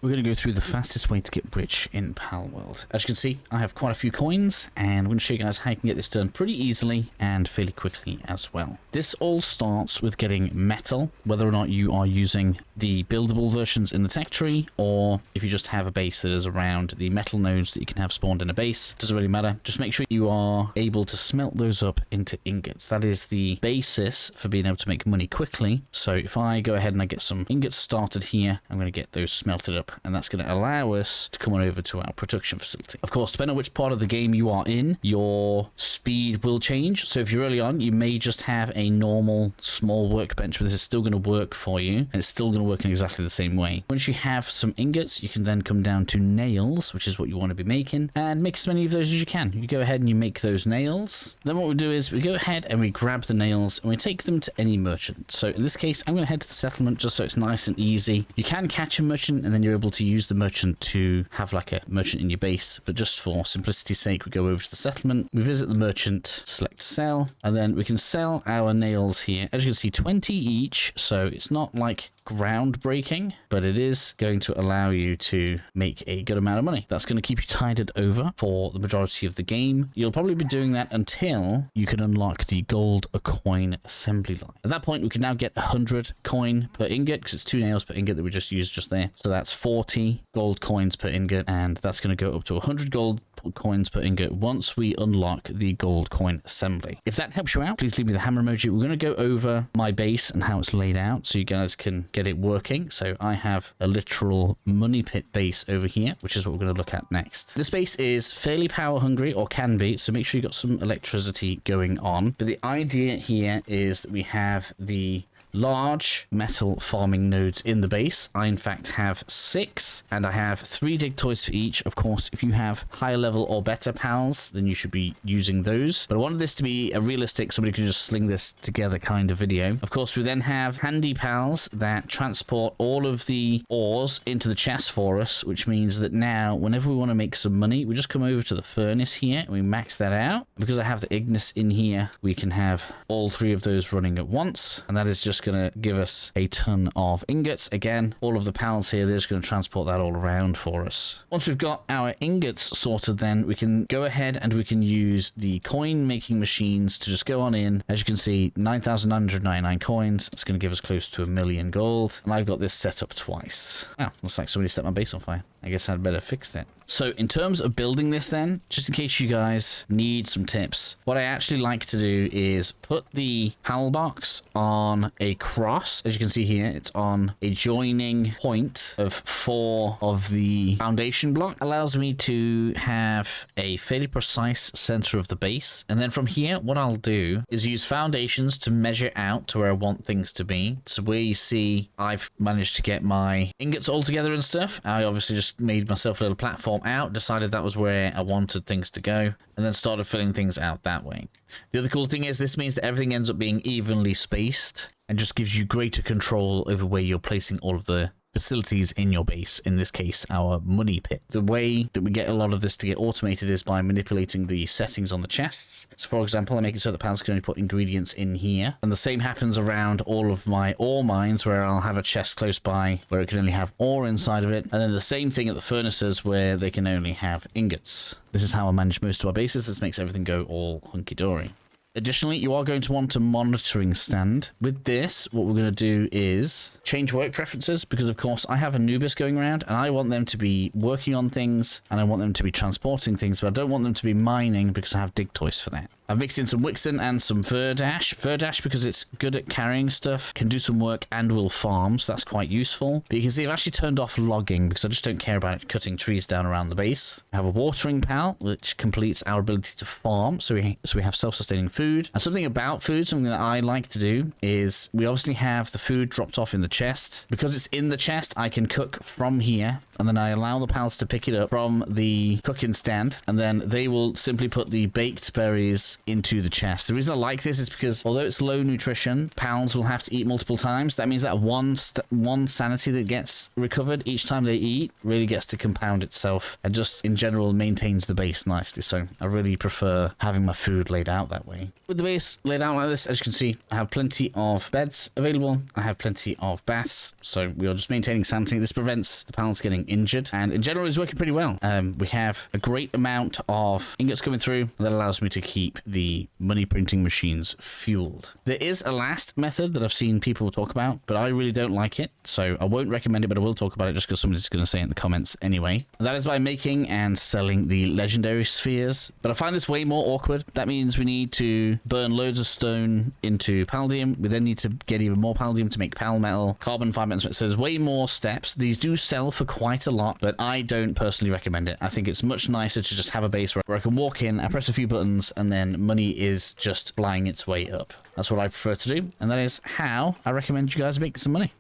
we're going to go through the fastest way to get rich in Palworld. As you can see, I have quite a few coins, and I'm going to show you guys how you can get this done pretty easily and fairly quickly as well. This all starts with getting metal, whether or not you are using the buildable versions in the tech tree, or if you just have a base that is around the metal nodes that you can have spawned in a base. Doesn't really matter. Just make sure you are able to smelt those up into ingots. That is the basis for being able to make money quickly. So if I go ahead and I get some ingots started here, I'm going to get those smelted up, and that's going to allow us to come on over to our production facility. Of course, depending on which part of the game you are in, your speed will change. So if you're early on, you may just have a normal small workbench, but this is still going to work for you, and it's still going to work in exactly the same way. Once you have some ingots, you can then come down to nails, which is what you want to be making, and make as many of those as you can. You go ahead and you make those nails. Then what we do is we go ahead and we grab the nails and we take them to any merchant. So in this case, I'm going to head to the settlement just so it's nice and easy. You can catch a merchant and then you're able to use the merchant to have like a merchant in your base, but just for simplicity's sake, we go over to the settlement, we visit the merchant, select sell, and then we can sell our nails here. As you can see, 20 each, so it's not like groundbreaking, but it is going to allow you to make a good amount of money. That's going to keep you tided over for the majority of the game. You'll probably be doing that until you can unlock the gold coin assembly line. At that point, we can now get 100 coin per ingot, because it's 2 nails per ingot that we just used just there. So that's 40 gold coins per ingot, and that's going to go up to 100 gold coins per ingot once we unlock the gold coin assembly. If that helps you out, please leave me the hammer emoji. We're going to go over my base and how it's laid out so you guys can get it working. So I have a literal money pit base over here, which is what we're going to look at next. This base is fairly power hungry, or can be, so make sure you got some electricity going on. But the idea here is that we have the large metal farming nodes in the base. I in fact have 6, and I have 3 dig toys for each. Of course, if you have higher level or better pals, then you should be using those. But I wanted this to be a realistic, somebody can just sling this together kind of video. Of course, we then have handy pals that transport all of the ores into the chest for us, which means that now whenever we want to make some money, we just come over to the furnace here and we max that out. Because I have the Ignis in here, we can have all 3 of those running at once, and that is just going to give us a ton of ingots. Again, all of the pals here, they're just going to transport that all around for us. Once we've got our ingots sorted, then we can go ahead and we can use the coin making machines to just go on in. As you can see, 9,999 coins. It's going to give us close to 1 million gold, and I've got this set up twice. Oh, looks like somebody set my base on fire. I guess I'd better fix that. So in terms of building this then, just in case you guys need some tips, what I actually like to do is put the PAL box on a cross. As you can see here, it's on a joining point of 4 of the foundation block. Allows me to have a fairly precise center of the base. And then from here, what I'll do is use foundations to measure out to where I want things to be. So where you see I've managed to get my ingots all together and stuff, I obviously just made myself a little platform out, decided that was where I wanted things to go, and then started filling things out that way. The other cool thing is this means that everything ends up being evenly spaced and just gives you greater control over where you're placing all of the facilities in your base, in this case our money pit. The way that we get a lot of this to get automated is by manipulating the settings on the chests. So for example, I'm making sure the pals can only put ingredients in here, and the same happens around all of my ore mines, where I'll have a chest close by where it can only have ore inside of it, and then the same thing at the furnaces where they can only have ingots. This is how I manage most of our bases. This makes everything go all hunky-dory. Additionally, you are going to want a monitoring stand. With this, what we're going to do is change work preferences, because of course I have Anubis going around and I want them to be working on things and I want them to be transporting things, but I don't want them to be mining because I have dig toys for that. I've mixed in some Wixen and some Verdash. Verdash because it's good at carrying stuff, can do some work and will farm, so that's quite useful. But you can see I've actually turned off logging because I just don't care about it cutting trees down around the base. I have a watering pal, which completes our ability to farm, so we have self-sustaining food. And something about food, something that I like to do, is we obviously have the food dropped off in the chest. Because it's in the chest, I can cook from here, and then I allow the pals to pick it up from the cooking stand, and then they will simply put the baked berries base into the chest. The reason I like this is because although it's low nutrition, pals will have to eat multiple times. That means that one sanity that gets recovered each time they eat really gets to compound itself and just in general maintains the base nicely. So I really prefer having my food laid out that way. With the base laid out like this, as you can see, I have plenty of beds available. I have plenty of baths. So we are just maintaining sanity. This prevents the pals getting injured, and in general it's working pretty well. We have a great amount of ingots coming through that allows me to keep the money printing machines fueled. There is a last method that I've seen people talk about, but I really don't like it, so I won't recommend it, but I will talk about it just because somebody's going to say it in the comments anyway. And that is by making and selling the legendary spheres, but I find this way more awkward. That means we need to burn loads of stone into palladium. We then need to get even more palladium to make pal metal, carbon fiber, so there's way more steps. These do sell for quite a lot, but I don't personally recommend it. I think it's much nicer to just have a base where I can walk in, I press a few buttons, and then money is just flying its way up. That's what I prefer to do, and that is how I recommend you guys make some money.